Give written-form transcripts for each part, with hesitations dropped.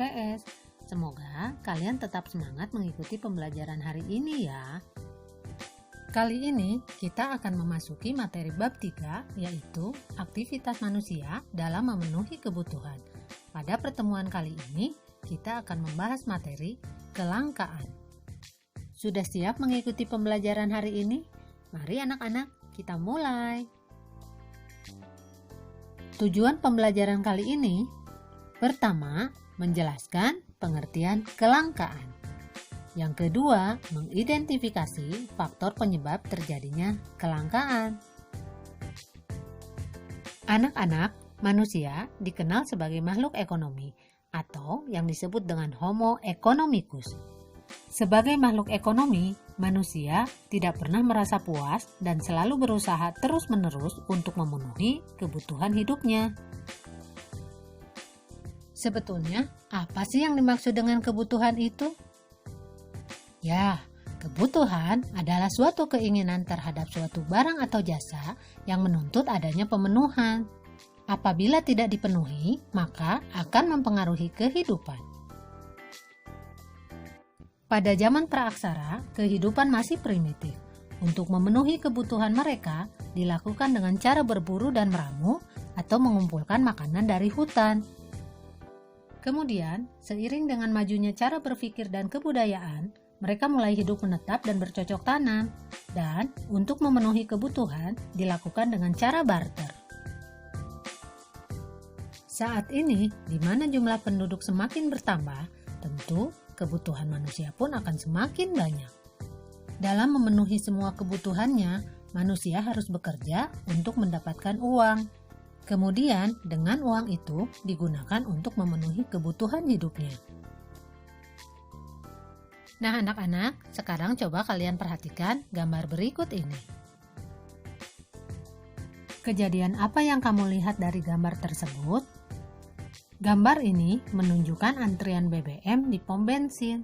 IPS. Semoga kalian tetap semangat mengikuti pembelajaran hari ini ya. Kali ini kita akan memasuki materi bab 3, yaitu aktivitas manusia dalam memenuhi kebutuhan. Pada pertemuan kali ini, kita akan membahas materi kelangkaan. Sudah siap mengikuti pembelajaran hari ini? Mari anak-anak, kita mulai. Tujuan pembelajaran kali ini, pertama, menjelaskan pengertian kelangkaan. Yang kedua, mengidentifikasi faktor penyebab terjadinya kelangkaan. Anak-anak, manusia dikenal sebagai makhluk ekonomi atau yang disebut dengan Homo economicus. Sebagai makhluk ekonomi, manusia tidak pernah merasa puas dan selalu berusaha terus-menerus untuk memenuhi kebutuhan hidupnya. Sebetulnya, apa sih yang dimaksud dengan kebutuhan itu? Ya, kebutuhan adalah suatu keinginan terhadap suatu barang atau jasa yang menuntut adanya pemenuhan. Apabila tidak dipenuhi, maka akan mempengaruhi kehidupan. Pada zaman praaksara, kehidupan masih primitif. Untuk memenuhi kebutuhan mereka, dilakukan dengan cara berburu dan meramu atau mengumpulkan makanan dari hutan. Kemudian, seiring dengan majunya cara berpikir dan kebudayaan, mereka mulai hidup menetap dan bercocok tanam, dan untuk memenuhi kebutuhan dilakukan dengan cara barter. Saat ini, di mana jumlah penduduk semakin bertambah, tentu kebutuhan manusia pun akan semakin banyak. Dalam memenuhi semua kebutuhannya, manusia harus bekerja untuk mendapatkan uang. Kemudian, dengan uang itu digunakan untuk memenuhi kebutuhan hidupnya. Nah anak-anak, sekarang coba kalian perhatikan gambar berikut ini. Kejadian apa yang kamu lihat dari gambar tersebut? Gambar ini menunjukkan antrian BBM di pom bensin.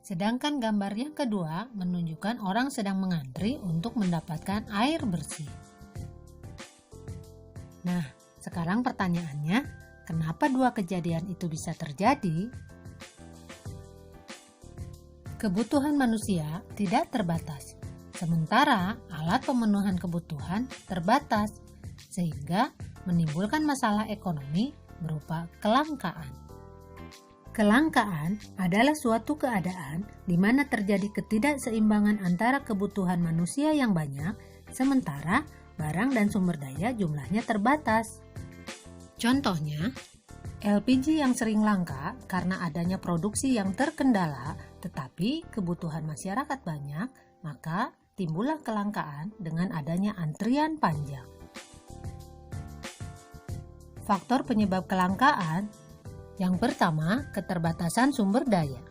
Sedangkan gambar yang kedua menunjukkan orang sedang mengantri untuk mendapatkan air bersih. Nah, sekarang pertanyaannya, kenapa dua kejadian itu bisa terjadi? Kebutuhan manusia tidak terbatas, sementara alat pemenuhan kebutuhan terbatas, sehingga menimbulkan masalah ekonomi berupa kelangkaan. Kelangkaan adalah suatu keadaan di mana terjadi ketidakseimbangan antara kebutuhan manusia yang banyak, sementara barang dan sumber daya jumlahnya terbatas. Contohnya, LPG yang sering langka karena adanya produksi yang terkendala, tetapi kebutuhan masyarakat banyak, maka timbullah kelangkaan dengan adanya antrian panjang. Faktor penyebab kelangkaan, yang pertama, keterbatasan sumber daya.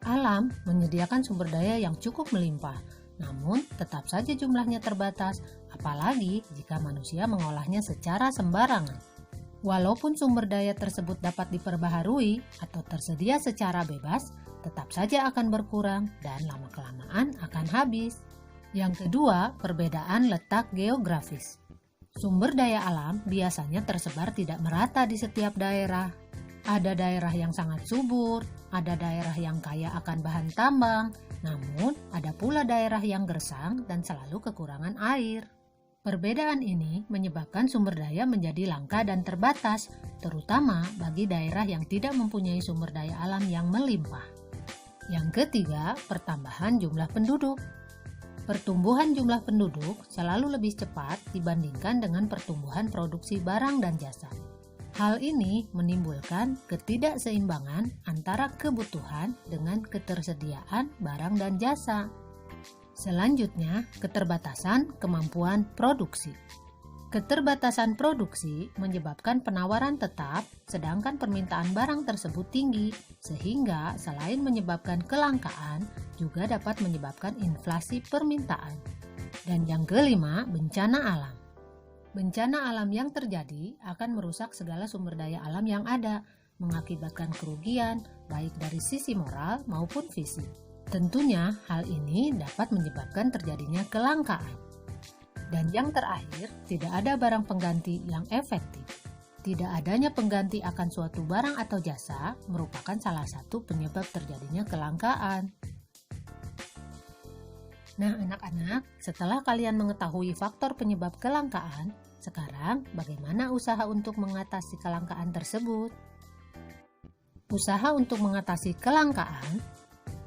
Alam menyediakan sumber daya yang cukup melimpah, namun tetap saja jumlahnya terbatas, apalagi jika manusia mengolahnya secara sembarangan. Walaupun sumber daya tersebut dapat diperbaharui atau tersedia secara bebas, tetap saja akan berkurang dan lama-kelamaan akan habis. Yang kedua, perbedaan letak geografis. Sumber daya alam biasanya tersebar tidak merata di setiap daerah. Ada daerah yang sangat subur, ada daerah yang kaya akan bahan tambang, namun ada pula daerah yang gersang dan selalu kekurangan air. Perbedaan ini menyebabkan sumber daya menjadi langka dan terbatas, terutama bagi daerah yang tidak mempunyai sumber daya alam yang melimpah. Yang ketiga, pertambahan jumlah penduduk. Pertumbuhan jumlah penduduk selalu lebih cepat dibandingkan dengan pertumbuhan produksi barang dan jasa. Hal ini menimbulkan ketidakseimbangan antara kebutuhan dengan ketersediaan barang dan jasa. Selanjutnya, keterbatasan kemampuan produksi. Keterbatasan produksi menyebabkan penawaran tetap, sedangkan permintaan barang tersebut tinggi, sehingga selain menyebabkan kelangkaan, juga dapat menyebabkan inflasi permintaan. Dan yang kelima, bencana alam. Bencana alam yang terjadi akan merusak segala sumber daya alam yang ada, mengakibatkan kerugian baik dari sisi moral maupun fisik. Tentunya hal ini dapat menyebabkan terjadinya kelangkaan. Dan yang terakhir, tidak ada barang pengganti yang efektif. Tidak adanya pengganti akan suatu barang atau jasa merupakan salah satu penyebab terjadinya kelangkaan. Nah, anak-anak, setelah kalian mengetahui faktor penyebab kelangkaan, sekarang bagaimana usaha untuk mengatasi kelangkaan tersebut? Usaha untuk mengatasi kelangkaan,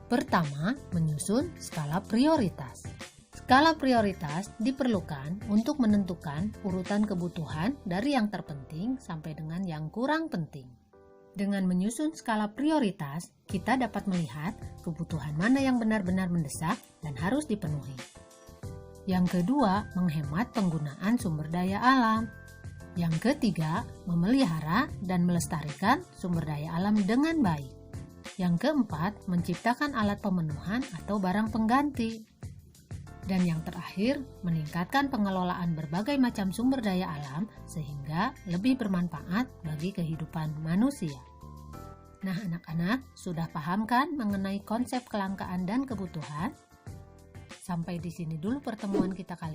pertama, menyusun skala prioritas. Skala prioritas diperlukan untuk menentukan urutan kebutuhan dari yang terpenting sampai dengan yang kurang penting. Dengan menyusun skala prioritas, kita dapat melihat kebutuhan mana yang benar-benar mendesak dan harus dipenuhi. Yang kedua, menghemat penggunaan sumber daya alam. Yang ketiga, memelihara dan melestarikan sumber daya alam dengan baik. Yang keempat, menciptakan alat pemenuhan atau barang pengganti. Dan yang terakhir, meningkatkan pengelolaan berbagai macam sumber daya alam sehingga lebih bermanfaat bagi kehidupan manusia. Nah, anak-anak, sudah paham kan mengenai konsep kelangkaan dan kebutuhan? Sampai di sini dulu pertemuan kita kali ini.